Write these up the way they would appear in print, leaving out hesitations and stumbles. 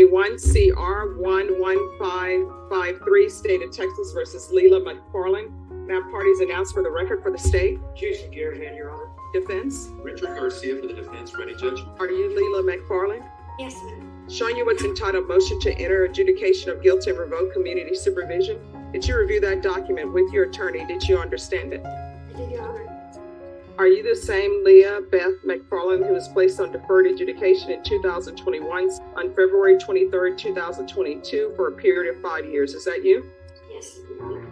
2021 CR 11553, State of Texas versus Leila McFarland. Now parties announced for the record for the state. Jason Garahan, Your Honor. Defense. Richard Garcia for the defense. Ready, Judge? Are you Leila McFarland? Yes, ma'am. Showing you what's entitled Motion to Enter Adjudication of Guilt and Revoke Community Supervision. Did you review that document with your attorney? Did you understand it? I did, Your Honor. Are you the same Leah Beth McFarland who was placed on deferred adjudication in 2021 on February 23rd, 2022 for a period of 5 years? Is that you? Yes, Your Honor.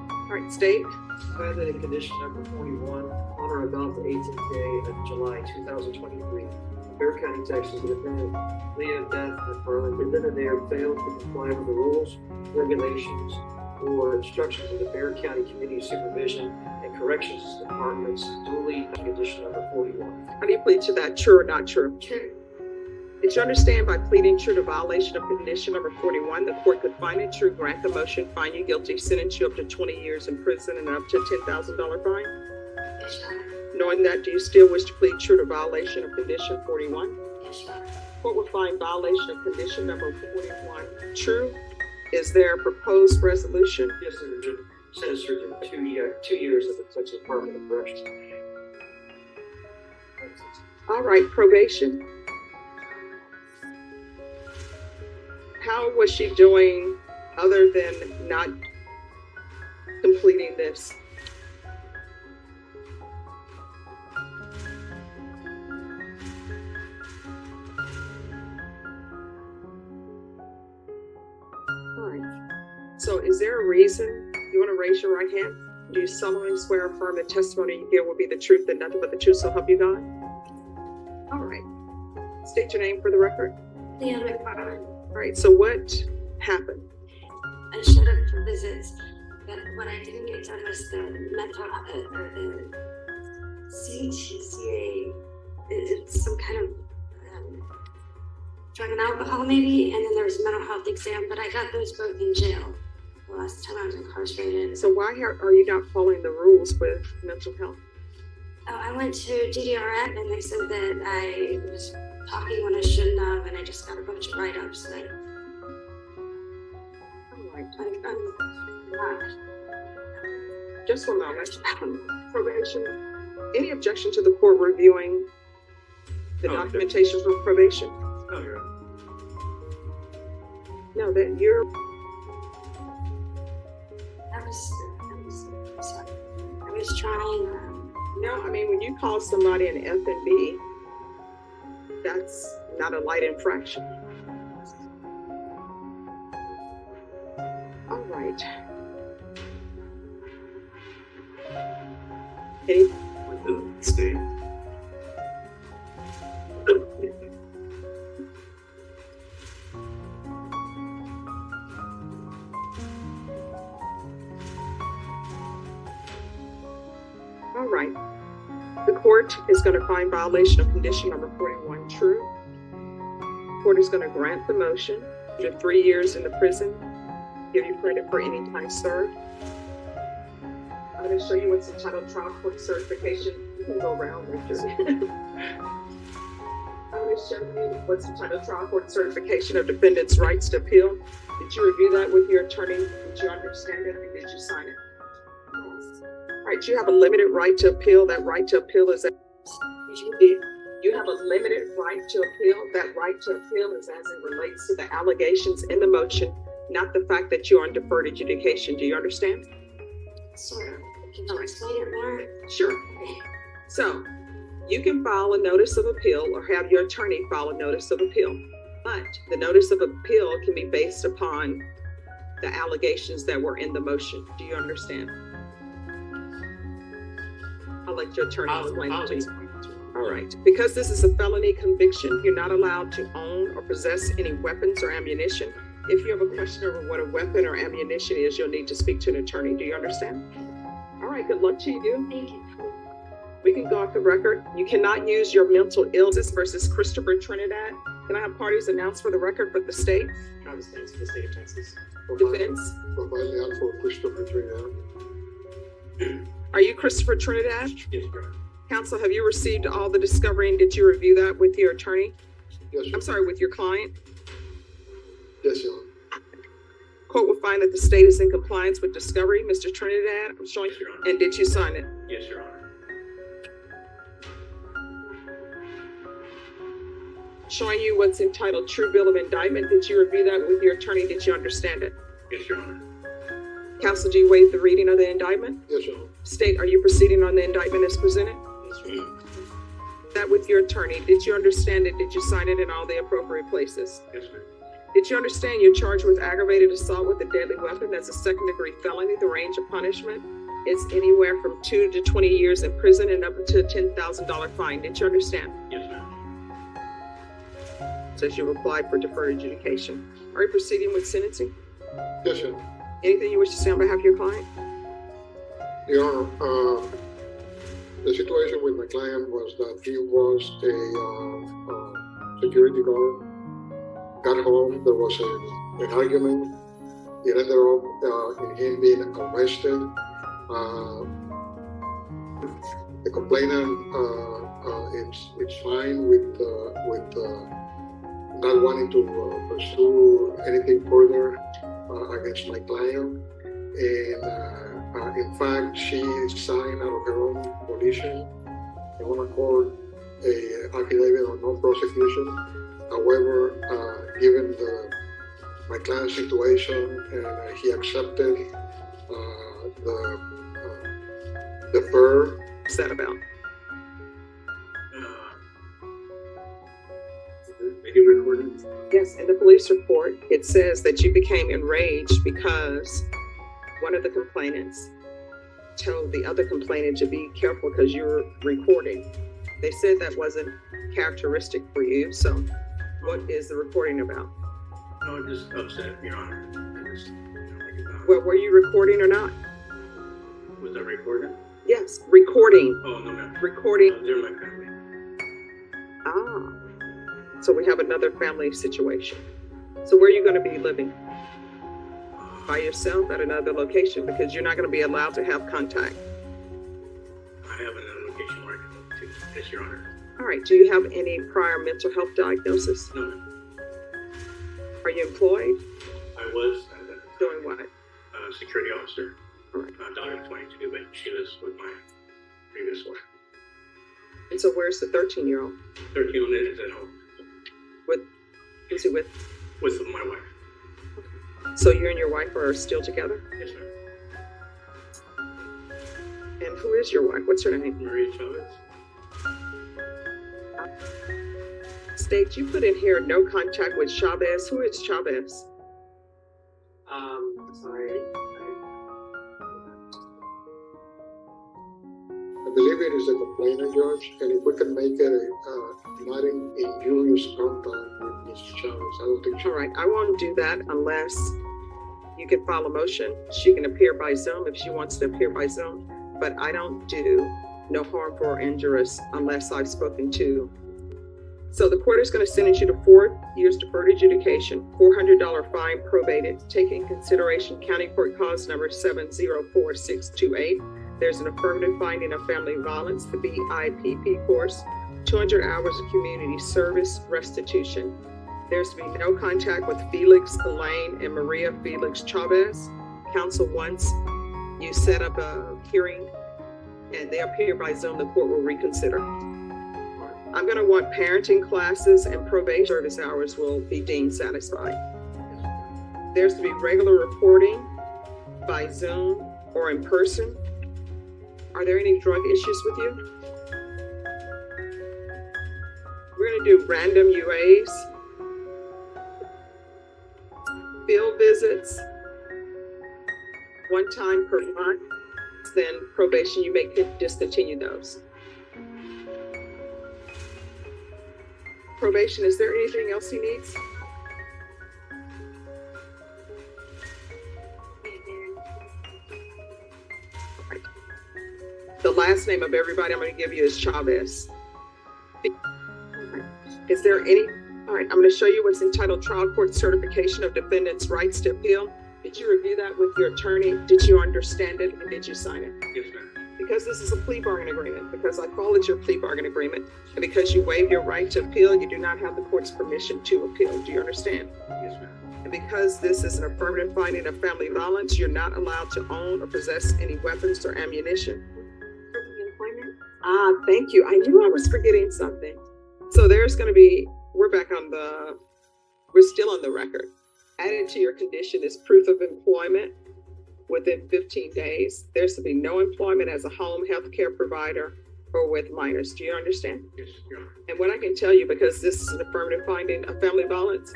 All right, state. Violating condition number 41, on or about the 18th day of July 2023. Bear County, Texas, the defendant, Leah Beth McFarland, presented they have failed to comply with the rules, regulations, or instructions of the Bear County Community Supervision and Corrections Departments, duly condition number 41. How do you plead to that? True or not true? True. Did you understand by pleading true to violation of condition number 41, the court could find it true, grant the motion, find you guilty, sentence you up to 20 years in prison and up to a $10,000 fine? Yes, Your Honor. Knowing that, do you still wish to plead true to violation of condition 41? Yes, Your Honor. Court will find violation of condition number 41 true. Is there a proposed resolution? Yes, sir. Sentence her to 2 years at the Texas Department of Corrections. All right, probation. How was she doing other than not completing this? All right. So is there a reason you want to raise your right hand? Do you solemnly swear or affirm the testimony you give will be the truth and nothing but the truth, so help you God? All right. State your name for the record. Leah McFarland. All right, so what happened? I showed up for visits, but what I didn't get done was the mental or the CTCA. It's some kind of drug and alcohol maybe, and then there was a mental health exam, but I got those both in jail the last time I was incarcerated. So why are you not following the rules with mental health? Oh, I went to DDRF and they said that I was talking when I shouldn't have, and I just got a bunch of write-ups. All right. I'm not. Just one moment. Probation. Any objection to the court reviewing the documentation for probation? No, Your Honor. No, that you're. I was trying. No, I mean when you call somebody an F and B, that's not a light infraction. All right. Any With the state. All right. The court is going to find violation of condition number 41 true. Court is going to grant the motion to 3 years in the prison, give you credit for any time served. I'm going to show you what's entitled trial court certification. You can go around, Richard. I'm going to show you what's entitled trial court certification of defendant's rights to appeal. Did you review that with your attorney? Did you understand it, and did you sign it? All right, you have a limited right to appeal. That right to appeal is you have a limited right to appeal. That right to appeal is as it relates to the allegations in the motion, not the fact that you're on deferred adjudication. Do you understand? Sort of. Can you explain it more? Sure. So you can file a notice of appeal or have your attorney file a notice of appeal, but the notice of appeal can be based upon the allegations that were in the motion. Do you understand? I'll let your attorney explain it to you. All right. Because this is a felony conviction, you're not allowed to own or possess any weapons or ammunition. If you have a question over what a weapon or ammunition is, you'll need to speak to an attorney. Do you understand? All right. Good luck to you. Thank you. We can go off the record. You cannot use your mental illness versus Christopher Trinidad. Can I have parties announced for the record for the state? Travis Banks for the state of Texas. Defense. Down for Christopher Trinidad. Are you Christopher Trinidad? Yes, Your Honor. Counsel, have you received all the discovery and did you review that with your attorney? Yes, sir. I'm sorry, with your client? Yes, Your Honor. Court will find that the state is in compliance with discovery. Mr. Trinidad, I'm showing Yes, Your Honor. and did you sign it? Yes, Your Honor. Showing you what's entitled True Bill of Indictment. Did you review that with your attorney? Did you understand it? Yes, Your Honor. Counsel, do you waive the reading of the indictment? Yes, Your Honor. State, are you proceeding on the indictment as presented? Yes, Your Honor. That with your attorney. Did you understand it? Did you sign it in all the appropriate places? Yes, ma'am. Did you understand you're charged with aggravated assault with a deadly weapon? That's a second-degree felony. The range of punishment is anywhere from 2 to 20 years in prison and up to a $10,000 fine. Did you understand? Yes, ma'am. Says you applied for deferred adjudication. Are you proceeding with sentencing? Yes, Your Honor. Anything you wish to say on behalf of your client? Your Honor, the situation with my client was that he was a security guard. Got home, there was an argument. It ended up in him being arrested. The complainant it's fine with not wanting to pursue anything further against my client. And in fact, she signed out of her own volition, her own accord, a affidavit of non-prosecution. However, given my client's situation, and he accepted the defer. What's that about? Video recording? Yes, in the police report, it says that you became enraged because one of the complainants told the other complainant to be careful because you were recording. They said that wasn't characteristic for you, so what is the recording about? No, I'm just upset, Your Honor. I just, Well, were you recording or not? was that recorded? Yes, recording. Oh, no, ma'am. Recording. They're my family. Ah, so we have another family situation. So where are you going to be living? By yourself at another location, because you're not going to be allowed to have contact. I have another location where I can move to. Yes, Your Honor. All right, do you have any prior mental health diagnosis? No, ma'am. Are you employed? I was Doing what? a security officer. All right. My daughter's 22, but she lives with my previous wife. And so where's the 13-year-old? 13 is at home Who's he with? with my wife. So you and your wife are still together? Yes, ma'am. And who is your wife? What's her name? Maria Chavez. State, you put in here no contact with Chavez. Who is Chavez? Sorry. I believe it is the complainant, Judge, and if we can make it not in injurious contact with Mr. Chavez, I don't think All right, I won't do that unless you can file a motion. She can appear by Zoom if she wants to appear by Zoom, but I don't do no harmful or injurious unless I've spoken to. So the court is going to sentence you to 4 years deferred adjudication, $400 fine probated, taking into consideration County Court Cause number 704628. There's an affirmative finding of family violence, the BIPP course, 200 hours of community service restitution. There's to be no contact with Felix Elaine and Maria Felix Chavez. Counsel, once you set up a hearing and they appear by Zoom, the court will reconsider. I'm going to want parenting classes and probation service hours will be deemed satisfied. There's to be regular reporting by Zoom or in person. Are there any drug issues with you? We're going to do random UAs, field visits, one time per month, then probation, you may discontinue those. Probation, is there anything else he needs? Right. The last name of everybody I'm going to give you is Chavez. Right. Is there any? All right, I'm going to show you what's entitled Trial Court Certification of Defendant's Rights to Appeal. Did you review that with your attorney? Did you understand it? And did you sign it? Yes, ma'am. Because this is a plea bargain agreement, because I call it your plea bargain agreement, and because you waive your right to appeal, you do not have the court's permission to appeal. Do you understand? Yes, ma'am. And because this is an affirmative finding of family violence, you're not allowed to own or possess any weapons or ammunition. For the employment? Ah, thank you. I knew I was forgetting something. So there's going to be, we're still on the record. Added to your condition is proof of employment within 15 days. There's to be no employment as a home health care provider or with minors. Do you understand? Yes, Your Honor. And what I can tell you, because this is an affirmative finding of family violence,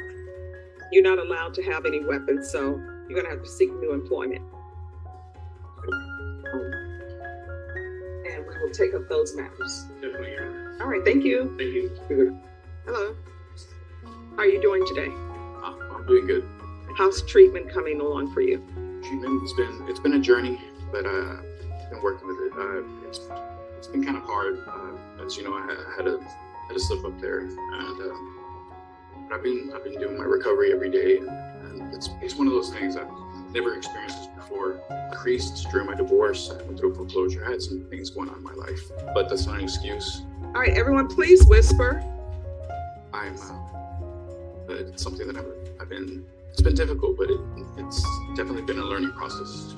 you're not allowed to have any weapons, so you're going to have to seek new employment. And we will take up those matters. Definitely, Your Honor. All right, thank you. Thank you. Hello. How are you doing today? I'm doing good. How's treatment coming along for you? Treatment, it's been a journey, but I've been working with it. It's been kind of hard. As you know, I had to slip up there, and but I've been doing my recovery every day, and it's one of those things I've never experienced this before. Increased during my divorce. I went through foreclosure. I had some things going on in my life, but that's not an excuse. All right, everyone, please whisper. But it's something that it's been difficult, but it's definitely been a learning process.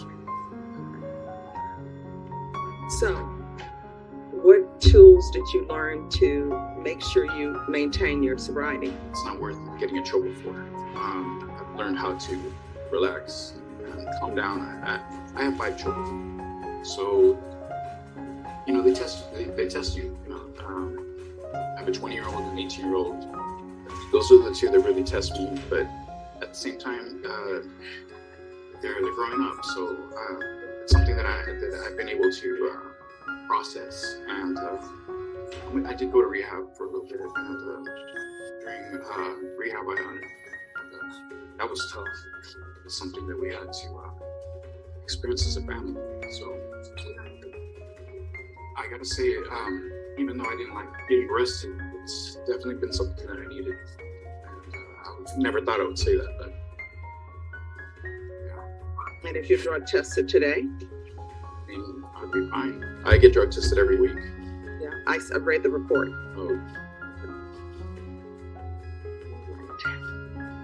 So, what tools did you learn to make sure you maintain your sobriety? It's not worth getting in trouble for. I've learned how to relax and calm down. I have 5 children, so they test you. I have a 20-year-old and an 18-year-old. Those are the two that really test me, but at the same time, they're growing up, so it's something that I've been able to process. And I did go to rehab for a little bit, and during rehab, that was tough. It's something that we had to experience as a family. So I gotta say, even though I didn't like getting arrested, it's definitely been something that I needed. And I never thought I would say that, but yeah. And if you're drug tested today? I mean, I'd be fine. I get drug tested every week. Yeah, I read the report. Oh.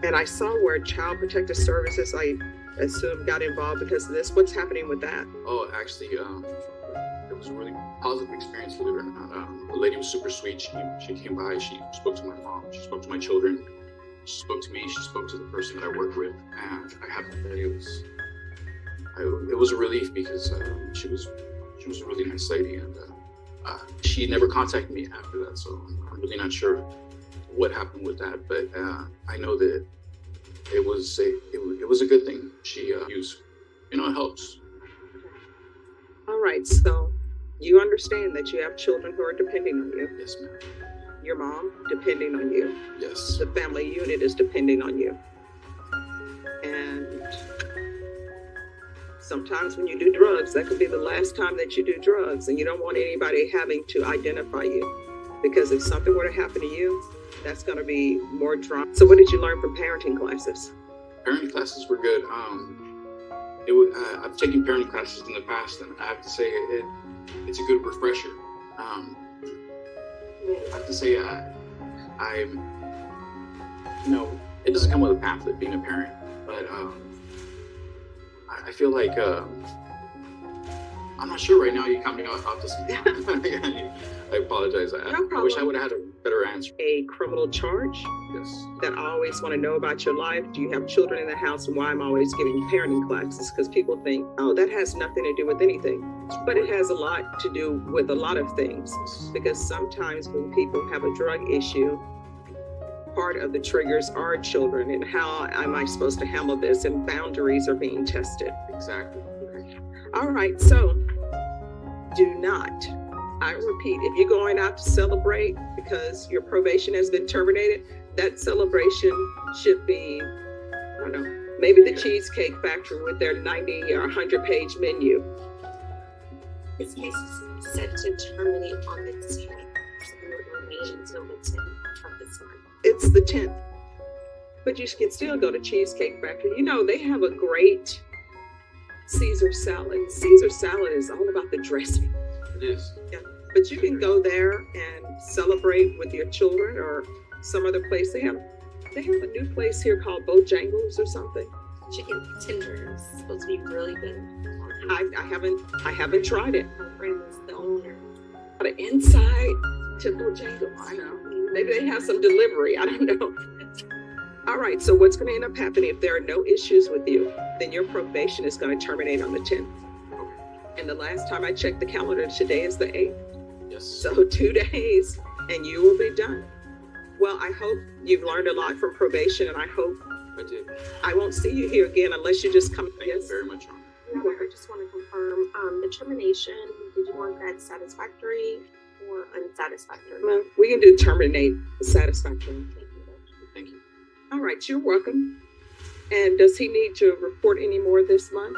And I saw where Child Protective Services, I assume, got involved because of this. What's happening with that? Oh, actually, it was a really positive experience, believe it or not. The lady was super sweet. She came by, she spoke to my mom, she spoke to my children, she spoke to me, she spoke to the person that I work with, and I have to say it was a relief because she was a really nice lady, and she never contacted me after that, so I'm really not sure what happened with that, but I know that it was a good thing. She used, it helps. All right, so you understand that you have children who are depending on you. Yes, ma'am. Your mom depending on you. Yes. The family unit is depending on you. And sometimes when you do drugs, that could be the last time that you do drugs, and you don't want anybody having to identify you, because if something were to happen to you, that's going to be more drama. So what did you learn from parenting classes? Parenting classes were good. I've taken parenting classes in the past, and I have to say it's a good refresher. I have to say it doesn't come with a pamphlet being a parent, but I feel like I'm not sure right now. You caught me off this. I apologize. I wish I would have had a better answer. A criminal charge? Yes. That I always want to know about your life. Do you have children in the house, and why I'm always giving parenting classes? Because people think, oh, that has nothing to do with anything. But it has a lot to do with a lot of things. Because sometimes when people have a drug issue, part of the triggers are children, and how am I supposed to handle this? And boundaries are being tested. Exactly. All right, so do not, I repeat, if you're going out to celebrate because your probation has been terminated, that celebration should be, I don't know, maybe the Cheesecake Factory with their 90 or 100-page menu. This case is set to terminate on the 10th, so it remains until the 10th of this month. It's the 10th, but you can still go to Cheesecake Factory. They have a great Caesar salad. Caesar salad is all about the dressing. It is. Yeah. But you can go there and celebrate with your children, or some other place. They have They have a new place here called Bojangles or something. Chicken tenders supposed to be really good. I haven't tried it. My friend is the owner. The inside to Bojangles. I know. Maybe they have some delivery. I don't know. All right. So what's going to end up happening if there are no issues with you? Then your probation is going to terminate on the 10th. And the last time I checked the calendar, today is the 8th. Yes. So 2 days and you will be done. Well, I hope you've learned a lot from probation, and I hope I did. I won't see you here again unless you just come. Thank you very much, Your Honor. Your Honor, I just want to confirm, the termination, did you want that satisfactory or unsatisfactory? Well, we can do terminate satisfactory. Thank you. All right, you're welcome. And does he need to report any more this month?